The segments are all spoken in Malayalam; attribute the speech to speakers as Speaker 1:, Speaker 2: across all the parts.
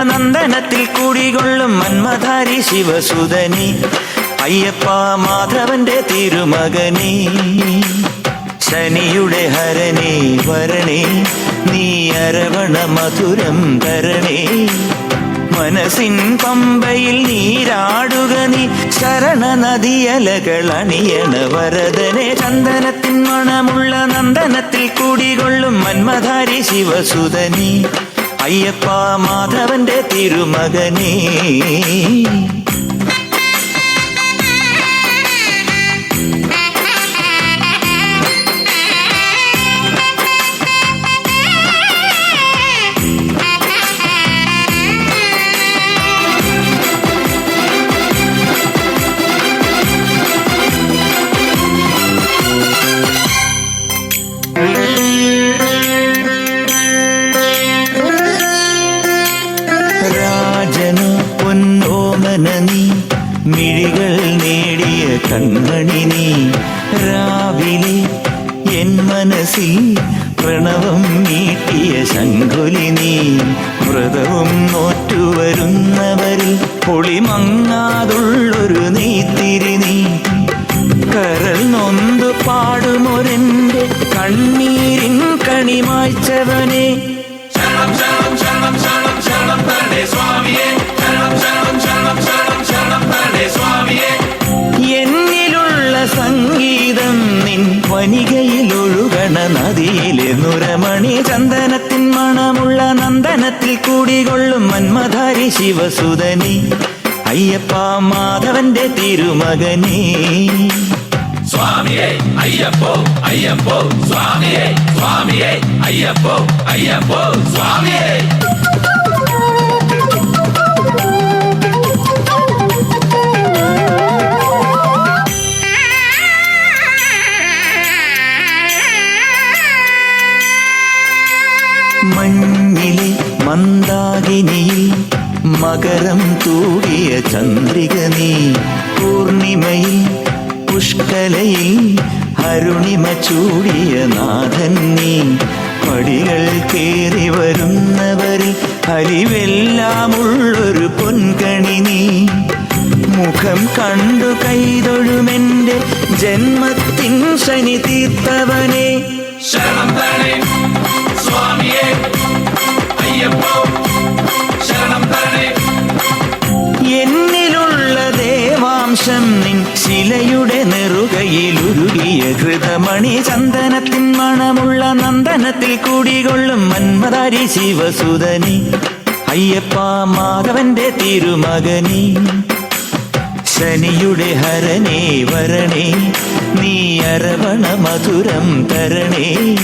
Speaker 1: നന്ദനത്തിൽ കൂടികൊള്ളും മന്മധാരി ശിവസുതനി അയ്യപ്പ മാധവന്റെ തിരുമകനേ. ശനിയുടെ ഹരനേ വരണേ, നീ അരവണ മധുരം തരണേ. മനസ്സിൻ പമ്പയിൽ നീരാടുക നീ, ശരണ നദിയലകൾ അണിയണ വരദനെ. ചന്ദനത്തിൻ മണമുള്ള നന്ദനത്തിൽ കൂടികൊള്ളും മന്മധാരി ശിവസുതനി അയ്യപ്പ മാധവന്റെ തിരുമകനേ. പൊന്നോമനീ മിഴികൾ നേടിയ കൺമണി നീ, രാവിലെ എൻ മനസ്സിൽ പ്രണവം നീട്ടിയ ശങ്കുലി നീ. വ്രതവും നോറ്റുവരുന്നവരിൽ പൊളിമങ്ങാതുള്ളൊരു നെയ്ത്തിരി നീ. കരൾ നൊന്തു പാടുമൊരെന്റെ കണ്ണീരിൻ കണിമായ്ച്ചവനെ. ശരണം ശരണം ശരണം ശരണം ശരണം തരണേ സ്വാമിയേ, ശരണം ശരണം ശരണം ശരണം ശരണം തരണേ സ്വാമിയേ. എന്നിലുള്ള സംഗീതം നിൻ വനികയിലൊഴുകണ നദിയിലെ നുരമണി. ചന്ദനത്തിൻ മണമുള്ള നന്ദനത്തിൽ കൂടികൊള്ളും മന്മധാരി ശിവസുതനി അയ്യപ്പ മാധവന്റെ തിരുമകനേ.
Speaker 2: സ്വാമിയേ അയ്യപ്പോ അയ്യപ്പോ സ്വാമിയേ, സ്വാമിയേ അയ്യപ്പോ അയ്യപ്പോ സ്വാമിയേ.
Speaker 1: മഞ്ഞിലെ മന്ദാകിനിയിൽ മകരം തൂടിയ ചന്ദ്രിക നീ. പൂർണിമയിൽ പുഷ്കലയിൽ അരുണിമ ചൂടിയ നാഥൻ നീ. പടികൾ കേറി വരുന്നവരിൽ അലിവെല്ലാമുള്ളൊരു പൊൻകണി നീ. മുഖം കണ്ടു കൈതൊഴുമെന്റെ ജന്മത്തിൻ ശനി തീർത്തവനെ.
Speaker 2: ശരണം തരണേ സ്വാമിയേ അയ്യപ്പോ, ശരണം തരണേ.
Speaker 1: എന്നിലുള്ള ദേവാംശം നിൻ ശിലയുടെ നെറുകയിലുരുകിയ ഹൃതമണി. ചന്ദനത്തിൻ മണമുള്ള നന്ദനത്തിൽ കൂടികൊള്ളും മന്മധാരി ശിവസുതനി അയ്യപ്പ മാധവന്റെ തിരുമകനേ. ശനിയുടെ ഹരനേ വരണേ, നീ അരവണ മധുരം തരണേ.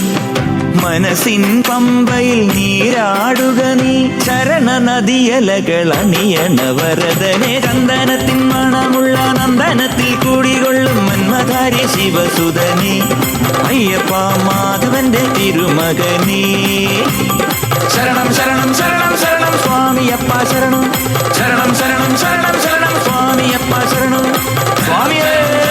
Speaker 1: മനസ്സിൻ പമ്പയിൽ നീരാടുക നീ, ശരണ നദിയലകൾ അണിയണ വരദനെ. ചന്ദനത്തിൻ മണമുള്ള നന്ദനത്തിൽ കൂടികൊള്ളും മന്മധാരി ശിവസുതനി അയ്യപ്പ മാധവന്റെ തിരുമകനേ.
Speaker 2: ശരണം ശരണം ശരണം ശരണം
Speaker 1: സ്വാമിയപ്പ ശരണം,
Speaker 2: ശരണം ശരണം ശരണം ശരണം
Speaker 1: സ്വാമിയപ്പ ശരണം, സ്വാമിയേ.